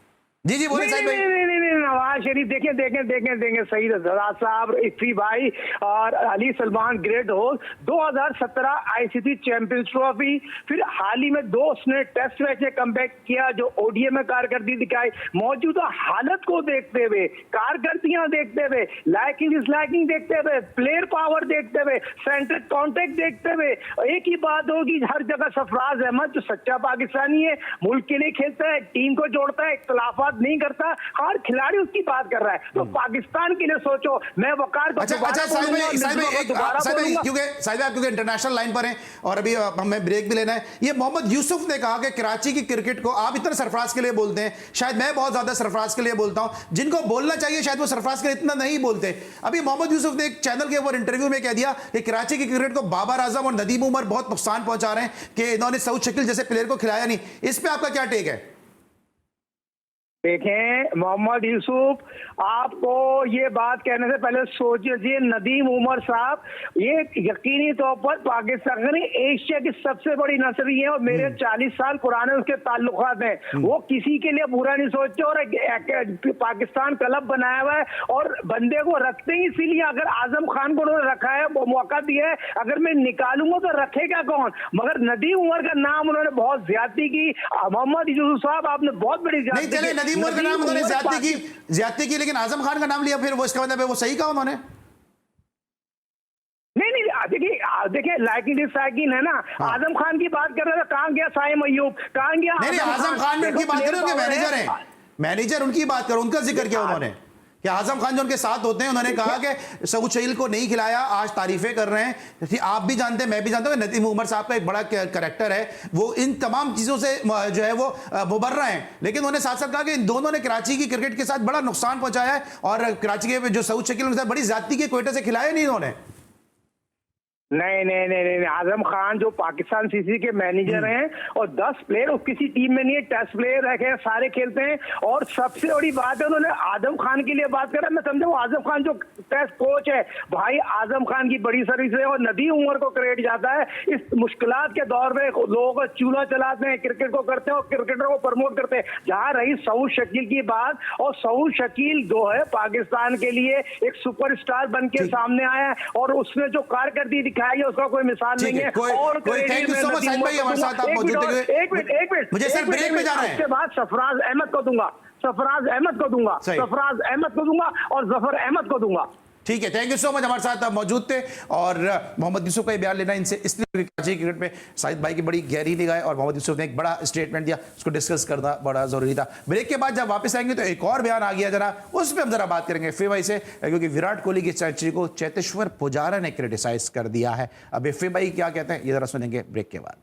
जी बोले साहिब भाई। नहीं, नवाज शरीफ देखें सईद रजाद साहब, इफ्फी भाई और Ali Salman great host. 2017 ICC champions trophy, फिर हाल ही में 2 उसने टेस्ट मैच में कमबैक किया, जो ओडीआई में कारकर्दगी दिखाई। मौजूदा हालत को देखते हुए, कारकर्दगियां देखते हुए, लाइकिंग डिसलाइकिंग देखते हुए, प्लेयर पावर देखते हुए, सेंटर कॉन्टेक्ट देखते हुए, एक ही बात होगी हर जगह सरफराज अहमद जो सच्चा पाकिस्तानी है, मुल्क के लिए खेलता है, टीम को जोड़ता है, इख्तलाफात नहीं करता, हर खिलाड़ी उसकी बात कर रहा है। तो पाकिस्तान के लिए सोचो। मैं वकार को क्योंकि इंटरनेशनल लाइन पर हैं और अभी हमें ब्रेक भी लेना है। ये मोहम्मद यूसुफ ने कहा कि कराची की क्रिकेट को आप इतना सरफराज के लिए बोलते हैं, शायद मैं बहुत ज्यादा सरफराज के लिए बोलता हूं, जिनको बोलना चाहिए शायद वो सरफराज के लिए इतना नहीं बोलते। अभी मोहम्मद यूसुफ ने एक चैनल के ऊपर इंटरव्यू में कह दिया कि कराची की क्रिकेट को बाबर आजम और नदीम उमर बहुत नुकसान पहुंचा रहे हैं कि इन्होंने सऊद शकील जैसे प्लेयर को खिलाया नहीं। इस पे आपका क्या टेक है? देखें मोहम्मद यूसुफ, आपको ये बात कहने से पहले सोचिए, नदीम उमर साहब ये यकीनी तौर पर पाकिस्तान एशिया की सबसे बड़ी नर्सरी है और मेरे 40 साल पुराने उसके ताल्लुकात हैं। वो किसी के लिए बुरा नहीं सोचते और पाकिस्तान क्लब बनाया हुआ है और बंदे को रखते ही इसीलिए। अगर आजम खान को उन्होंने रखा है, मौका दिया है, अगर मैं निकालूंगा तो रखेगा कौन? मगर नदीम उमर का नाम उन्होंने बहुत ज्यादती की। मोहम्मद यूसुफ साहब आपने बहुत बड़ी ज्यादती उमर का नाम उन्होंने ज्यादती की, लेकिन आजम खान का नाम लिया, फिर वो इसका मतलब है वो सही कहा उन्होंने? नहीं, देखिए लाइकिंग डिसलाइकिंग है ना। आजम खान की बात कर रहे थे, कहां गया साइम अय्यूब, कहां गया? नहीं, आजम खान में उनकी बात करो, उनके मैनेजर हैं, मैनेजर उनकी बात करो, उनका जिक्र किया उन्होंने कि आजम खान जो उनके साथ होते हैं, उन्होंने कहा कि सऊद शकील को नहीं खिलाया, आज तारीफें कर रहे हैं। आप भी जानते हैं, मैं भी जानता हूं, नदीम उमर साहब का एक बड़ा कैरेक्टर है, वो इन तमाम चीज़ों से जो है वो मुबर्रा हैं, लेकिन उन्होंने साथ साथ कहा कि इन दोनों ने कराची की क्रिकेट के साथ बड़ा नुकसान पहुंचाया है और कराची के जो सऊद शकील उनके साथ बड़ी ज्यादती के क्वेटा से खिलाया नहीं इन्होंने। नहीं, आजम खान जो पाकिस्तान सीसी के मैनेजर हैं और 10 प्लेयर किसी टीम में नहीं है, टेस्ट प्लेयर रखे, सारे खेलते हैं। और सबसे बड़ी बात है, उन्होंने आजम खान के लिए बात करा, मैं समझा वो आजम खान जो टेस्ट कोच है, भाई आजम खान की बड़ी सर्विस है और नदीम उमर को क्रेडिट जाता है। इस मुश्किलात के दौर में लोग चूल्हा चलाते हैं, क्रिकेट को करते हैं और क्रिकेटर को प्रमोट करते हैं। जहां रही सऊद शकील की बात, और सऊद शकील जो है पाकिस्तान के लिए एक सुपरस्टार बन के सामने आया है और उसने जो कारकर्दगी दिखाई है उसका कोई मिसाल नहीं है। और thank you so much Sahib भाई, हमारे साथ आप मौजूद थे। एक मिनट मुझे सर ब्रेक में जाना है। उसके बाद सरफराज अहमद को दूंगा और जफर अहमद को दूंगा। ठीक है, थैंक यू सो मच, हमारे साथ आप मौजूद थे। और मोहम्मद यूसुफ का बयान लेना इनसे इसलिए कराची क्रिकेट में साहिद भाई की बड़ी गहरी निगाह है और मोहम्मद यूसुफ ने एक बड़ा स्टेटमेंट दिया, उसको डिस्कस करना बड़ा जरूरी था। ब्रेक के बाद जब वापस आएंगे तो एक और बयान आ गया, जरा उस पर हम जरा बात करेंगे एफए भाई से, क्योंकि विराट कोहली की सेंचुरी को चेतेश्वर पुजारा ने क्रिटिसाइज कर दिया है। अब एफए भाई क्या कहते हैं ये जरा सुनेंगे ब्रेक के बाद।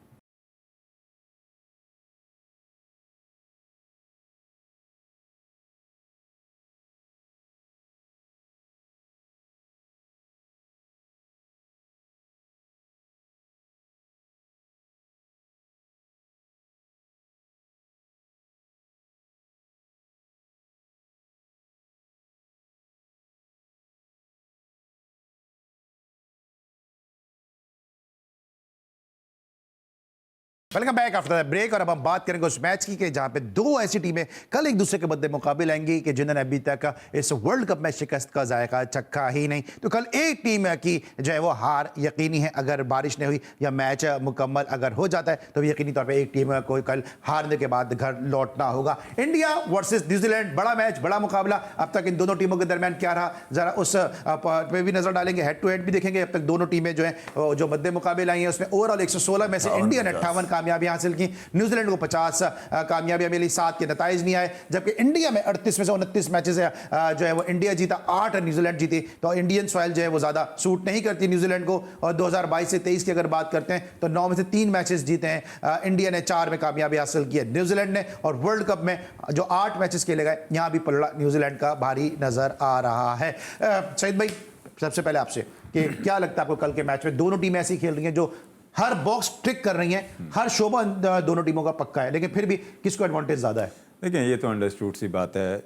Welcome back after the break. और अब हम बात करेंगे उस मैच की कि जहां पे दो ऐसी टीमें कल एक दूसरे के बदले मुकाबले आएंगी कि जिन्होंने अभी तक इस वर्ल्ड कप में शिकस्त का जायका चखा ही नहीं। तो कल एक टीम की जो है वो हार यकीनी है, अगर बारिश नहीं हुई या मैच मुकम्मल अगर हो जाता है तो यकीनी तौर पर एक टीम को कल हारने के बाद घर लौटना होगा। इंडिया वर्सेस न्यूजीलैंड, बड़ा मैच, बड़ा मुकाबला। अब तक इन दोनों टीमों के दरमियान क्या रहा, जरा उस पे भी नजर डालेंगे, हेड टू हेड भी देखेंगे। अब तक दोनों टीमें जो है जो मद्दे मुकाबले आई हैं उसमें ओवरऑल 116 में से इंडिया ने 58 कामयाबी हासिल की, न्यूजीलैंड को 50 कामयाबियां मिली, 7 के नताइज नहीं आए, जबकि इंडिया में 38 में से 29 मैचेस जो है वो इंडिया जीता, 8 न्यूजीलैंड जीती। तो इंडियन सॉइल जो है वो ज्यादा सूट नहीं करती न्यूजीलैंड को। और 2022 से 23 की अगर बात करते हैं तो 9 में से 3 मैचेस जीते हैं इंडिया ने, 4 में कामयाबी हासिल की है न्यूजीलैंड ने। और वर्ल्ड कप में जो 8 मैचेस खेले गए, यहां भी पलड़ा न्यूजीलैंड का भारी नजर आ रहा है। सईद भाई, सबसे पहले आपसे कि क्या लगता है आपको कल के मैच में? दोनों टीमें ऐसी खेल रही हैं जो हर बॉक्स ट्रिक कर रही हैं, हर शोभा दोनों टीमों का पक्का है, लेकिन फिर भी किसको एडवांटेज ज्यादा है? देखिए, ये तो अंडरस्टूड सी बात है।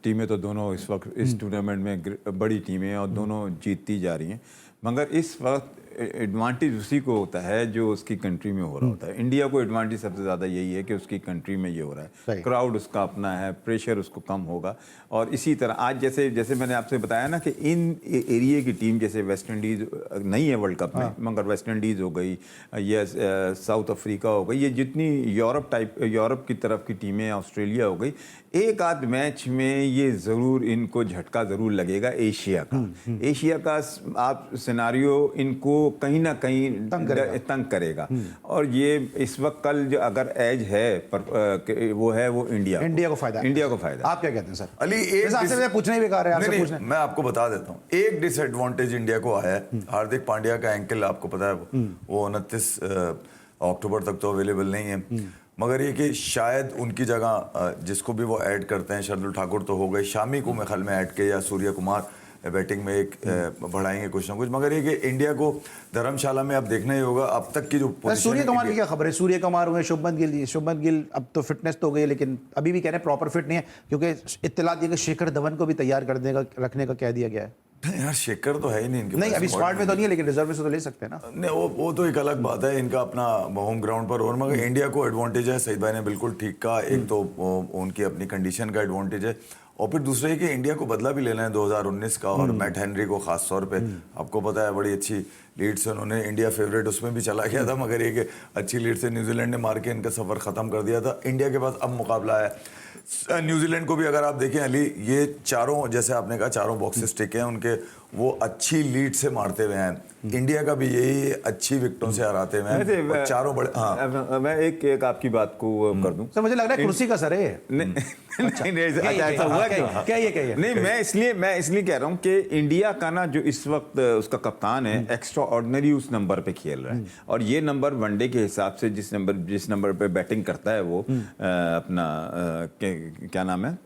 टीमें तो दोनों इस वक्त इस टूर्नामेंट में बड़ी टीमें हैं और दोनों जीतती जा रही हैं, मगर इस वक्त एडवांटेज उसी को होता है जो उसकी कंट्री में हो रहा होता है। इंडिया को एडवांटेज सबसे ज़्यादा यही है कि उसकी कंट्री में ये हो रहा है, क्राउड उसका अपना है, प्रेशर उसको कम होगा। और इसी तरह आज जैसे मैंने आपसे बताया ना कि इन एरिया की टीम, जैसे वेस्ट इंडीज़ नहीं है वर्ल्ड कप में, मगर वेस्ट इंडीज़ हो गई या साउथ अफ्रीका हो गई, ये जितनी यूरोप की तरफ की टीमें, ऑस्ट्रेलिया हो गई, एक आध मैच में ये ज़रूर इनको झटका ज़रूर लगेगा एशिया का आप सिनारियो इनको कहीं ना कहीं तंग करेगा। और ये इस वक्त कल जो अगर एज है वो इंडिया को फायदा आप क्या कहते हैं सर? अली, पूछना ही बेकार है आपसे पूछना। मैं आपको बता देता हूँ, एक डिसएडवांटेज इंडिया को आया है। हार्दिक पांड्या का एंकल आपको पता है वो 29 अक्टूबर तक तो अवेलेबल नहीं है, मगर ये कि शायद उनकी जगह जिसको भी वो ऐड करते हैं, शार्दुल ठाकुर तो हो गए, शामी को मैं ख्याल में ऐड किया, या सूर्य कुमार बैटिंग में एक बढ़ाएंगे कुछ ना कुछ। मगर ये कि इंडिया को धर्मशाला में अब देखना ही होगा अब तक की जो सूर्य कुमार की क्या खबर है? सूर्य कुमार हुए, शुभमन गिल अब तो फिटनेस तो हो गई, लेकिन अभी भी कह रहे हैं प्रॉपर फिट नहीं है, क्योंकि इत्तला दी कि शेखर धवन को भी तैयार रखने का कह दिया गया है। यार शेखर तो है ही नहीं इनके, नहीं अभी स्क्वाड में तो नहीं है, लेकिन रिजर्व में से तो ले सकते हैं ना। नहीं वो तो एक अलग बात है, इनका अपना होम ग्राउंड पर। और मगर इंडिया को एडवांटेज है, सईद भाई ने बिल्कुल ठीक कहा। एक तो उनकी अपनी कंडीशन का एडवांटेज है, और फिर दूसरा है कि इंडिया को बदला भी लेना है 2019 का, और मैट हेनरी को खास तौर पे आपको पता है बड़ी अच्छी लीड से उन्होंने, इंडिया फेवरेट उसमें भी चला गया था, मगर एक अच्छी लीड से न्यूजीलैंड ने मार के इनका सफर खत्म कर दिया था। इंडिया के पास अब मुकाबला है न्यूजीलैंड को भी। अगर आप देखें अली, ये चारों, जैसे आपने कहा, चारों बॉक्सेस टिके हैं उनके, वो अच्छी लीड से मारते हुए हैं। इंडिया का भी यही अच्छी विकेटों से हराते हुए हैं चारों बड़े। हाँ, मैं एक आपकी बात को कर दूं सर, मुझे लग रहा है कुर्सी का सर है। ऐसा हुआ क्या? नहीं, मैं इसलिए कह रहा हूं कि इंडिया का ना जो इस वक्त उसका कप्तान है, एक्स्ट्रा ऑर्डिनरी उस नंबर पे खेल रहा है, और ये नंबर वनडे के हिसाब से जिस नंबर पे बैटिंग करता है वो अपना क्या नाम है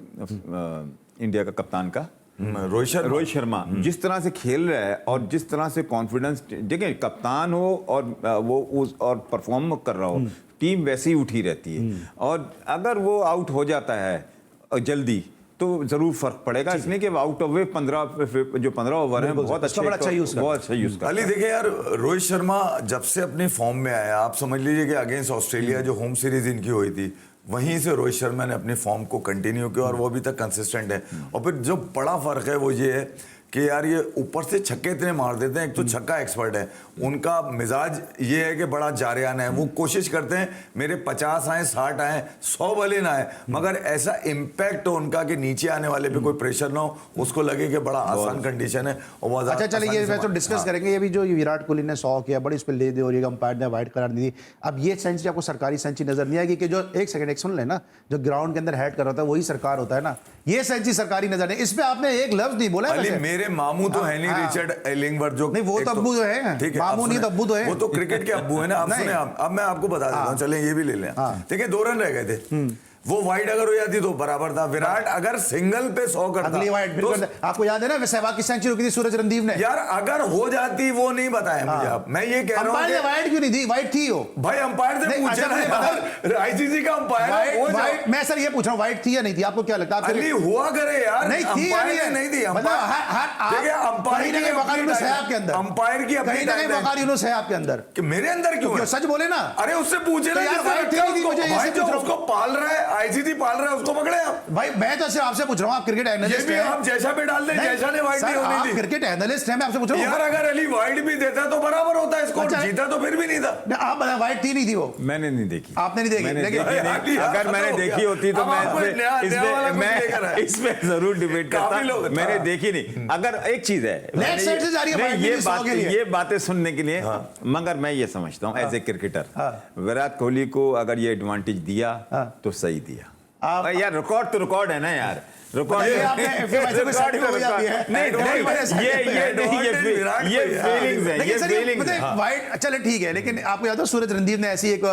इंडिया का कप्तान का, रोहित शर्मा जिस तरह से खेल रहा है और जिस तरह से कॉन्फिडेंस, देखिए कप्तान हो और वो और परफॉर्म कर रहा हो, टीम वैसे ही उठी रहती है। और अगर वो आउट हो जाता है जल्दी तो जरूर फर्क पड़ेगा, इसलिए कि आउट ऑफ वे 15 ओवर है, बहुत अच्छा यूज कर। अली देखिए यार, रोहित शर्मा जब से अपनी फॉर्म में आया, आप समझ लीजिए कि अगेंस्ट ऑस्ट्रेलिया जो होम सीरीज इनकी हुई थी, वहीं से रोहित शर्मा ने अपनी फॉर्म को कंटिन्यू किया और वो अभी तक कंसिस्टेंट है। और फिर जो बड़ा फर्क है वो ये है कि यार ये ऊपर से छक्के इतने मार देते हैं, एक तो छक्का एक्सपर्ट है, उनका मिजाज ये है कि बड़ा जारियाना है, वो कोशिश करते हैं मेरे 50 आए, 60 आए, 100 भले ना आए, मगर ऐसा इम्पैक्ट हो उनका कि नीचे आने वाले पे कोई प्रेशर ना हो, उसको लगे कि बड़ा आसान कंडीशन है। और अच्छा चलिए, ये तो डिस्कस करेंगे। ये भी जो विराट कोहली ने 100 किया, बड़ी इस पर ले दे, और ये अंपायर ने वाइड करार दी। अब ये सेंचुरी आपको सरकारी सेंचुरी नजर नहीं आएगी कि जो एक सेकंड सुन लेना, जो ग्राउंड के अंदर हेड कर रहा था वही सरकार होता है ना, ये सेंचुरी सरकारी नजर नहीं। इस पे आपने एक लफ्ज नहीं बोला। मेरे मामू तो है नहीं, रिचर्ड एलिंगवर्थ जो, नहीं वो तो अब्बू जो है, ठीक है, मामू नहीं तो अब्बू तो है, वो तो क्रिकेट के अब्बू है ना। अब सुने, अब मैं आपको बता देता हूँ, चलें ये भी ले लें। देखिए 2 रन रह गए थे, वो वाइड अगर हो जाती तो बराबर था। विराट अगर सिंगल पे 100 करता, अगली वाइड तो आपको याद है ना सहवाग की सेंचुरी रुकी थी सूरज रणदीप ने। यार अगर हो जाती वो नहीं बताया मुझे। अब मैं ये कह रहा हूं कि वाइड क्यों नहीं दी? वाइड थी हो भाई, अंपायर से पूछे ना यार, आईसीसी का अंपायर। मैं सर ये पूछ रहा हूं वाइड थी या नहीं थी, आपको क्या लगता है? अली हुआ करे यार, नहीं थी या नहीं थी। देखिए अंपायर की वकालत है आपके अंदर, अंपायर की अपनी वकालत है आपके अंदर, कि मेरे अंदर क्यों? सच बोले ना। अरे उससे पूछे ना, उसको पाल रहा है आईसीसी पाल रहा है उसको पकड़े आप। भाई मैं तो सिर्फ आपसे पूछ रहा हूँ, आप क्रिकेट ये एनालिस्ट भी हैं। आप जैसा पे डाल दें, जैसा ने वाइड नहीं होनी थी। क्रिकेट एनालिस्ट हैं, मैं आपसे पूछ रहा हूँ यार अगर अली वाइड भी देता तो बराबर होता है, स्कोर अच्छा, जीता तो फिर भी नहीं था। आप बताएं, वाइड थी नहीं थी वो? मैंने नहीं देखी। आपने नहीं देखी? मैंने लेकिन देखी नहीं। अगर मैंने देखी होती तो मैं इस पे जरूर डिबेट करता। मैंने देखी नहीं। अगर एक चीज है, लेफ्ट साइड से जा रही है नहीं, वाइड ये भी 100 के लिए। ये बातें सुनने के लिए, मगर मैं ये समझता हूँ as a cricketer, Virat Kohli को अगर ये एडवांटेज दिया तो सही दिया। यार रिकॉर्ड तो रिकॉर्ड है ना यार, रिकॉर्ड ये आपने फीलिंग्स है, ये फीलिंग्स वाइड। चले ठीक है, लेकिन आपको याद है सूरज रणदीप ने ऐसी एक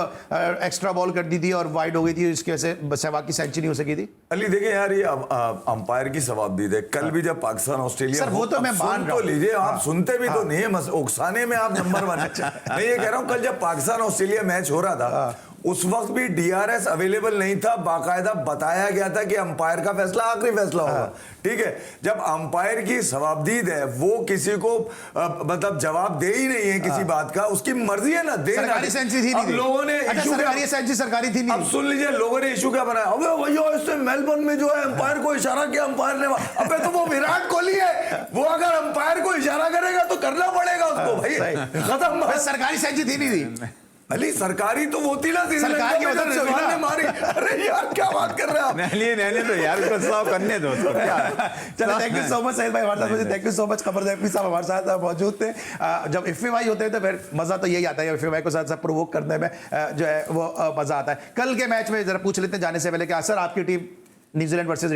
एक्स्ट्रा बॉल कर दी थी और वाइड हो गई थी, इसकी वजह से सहवाग की सेंचुरी हो सकी थी। अली देखिए यार, ये अंपायर की सवाबदीद है। कल भी जब पाकिस्तान ऑस्ट्रेलिया, सर वो तो मैं मान रहा हूं, लीजिए आप सुनते भी तो नहीं है, उकसाने में आप नंबर 1। मैं ये कह रहा हूं, कल जब पाकिस्तान ऑस्ट्रेलिया मैच हो रहा था उस वक्त भी डीआरएस अवेलेबल नहीं था। बाकायदा बताया गया था कि अंपायर का फैसला आखिरी फैसला होगा। ठीक है, जब अंपायर की सवाबदीद है, वो किसी को मतलब जवाब दे ही नहीं है किसी बात का, उसकी मर्जी है ना दे। सरकारी सेंचुरी थी नहीं, लोगों ने सरकारी सेंचुरी सरकारी थी नहीं। अब सुन लीजिए, लोगों ने इशू क्या बनाया, अबे भैया इससे मेलबर्न में जो है अंपायर को इशारा किया, अंपायर ने, अबे तो वो विराट कोहली है, वो अगर अंपायर को इशारा करेगा तो करना पड़ेगा उसको भाई, खत्म। सरकारी सेंचुरी थी नहीं थी अली, सरकारी तो वो थी ना, सरकार की वजह से हुई ना। मारी। अरे यार क्या बात कर रहे हैं आप? नहीं तो यार उसको सॉल्व करने दो। चलो, थैंक यू सो मच सहीद भाई हमारे साथ मौजूद, thank you so much Qamar Jeffrey साहब हमारे साथ मौजूद थे। जब इफ्फी भाई होते हैं तो फिर मजा तो यही आता है, इफ्फी भाई को साथ साथ प्रोवोक करने में जो है वो मजा आता है। कल के मैच में जरा पूछ लेते हैं जाने से पहले कि सर आपकी टीम न्यूजीलैंड वर्सेस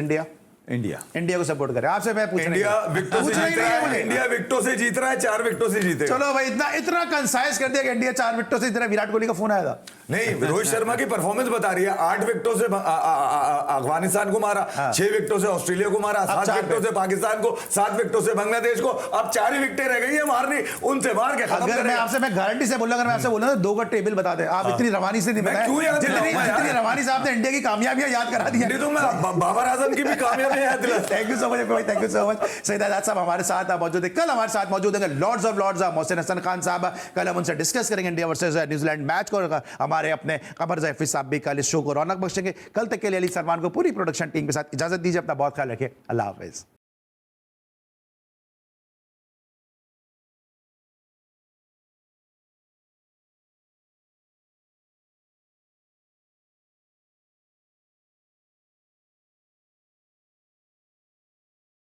इंडिया को सपोर्ट करे। आपसे मैं पूछ इंडिया विकेटों से जीत रहा है, इंडिया विकेटों से जीत रहा है, 4 विकेटों से जीते। चलो भाई, इतना कंसाइज कर दिया कि इंडिया 4 विकेटों से जीत रहा है। विराट कोहली का फोन आया था नहीं, रोहित शर्मा की परफॉर्मेंस बता रही है। 8 विकेटों से अफगानिस्तान को मारा, 6 विकेटों से ऑस्ट्रेलिया को मारा, 7 विकेटों से पाकिस्तान को, 7 विकेटों से बांग्लादेश को। अब 4 ही विकेटें रह गई है मारनी, उनसे मार के खत्म करें। मैं गारंटी से बोला, अगर मैं आपसे बोला 2 का टेबल बता दे, आप इतनी रवानी से नहीं बताया, जितनी रवानी से आपने इंडिया की कामयाबियां याद करा दी। तो मैं बाबर आजम की भी कामयाबियां याद दिला। Thank you so much, thank you so much. Saeed Azad साहब हमारे साथ मौजूद है। कल हमारे साथ मौजूद होंगे lords of lords Mohsin Hasan Khan साहब। कल हम उनसे डिस्कस करेंगे इंडिया वर्सेस न्यूजीलैंड मैच को। हमारे अपने कमर जैफरी साहब भी कल इस शो को रौनक बख्शेंगे। कल तक के लिए अली सलमान को पूरी प्रोडक्शन टीम के साथ इजाजत दीजिए। अपना बहुत ख्याल रखिए। अल्लाह हाफिज।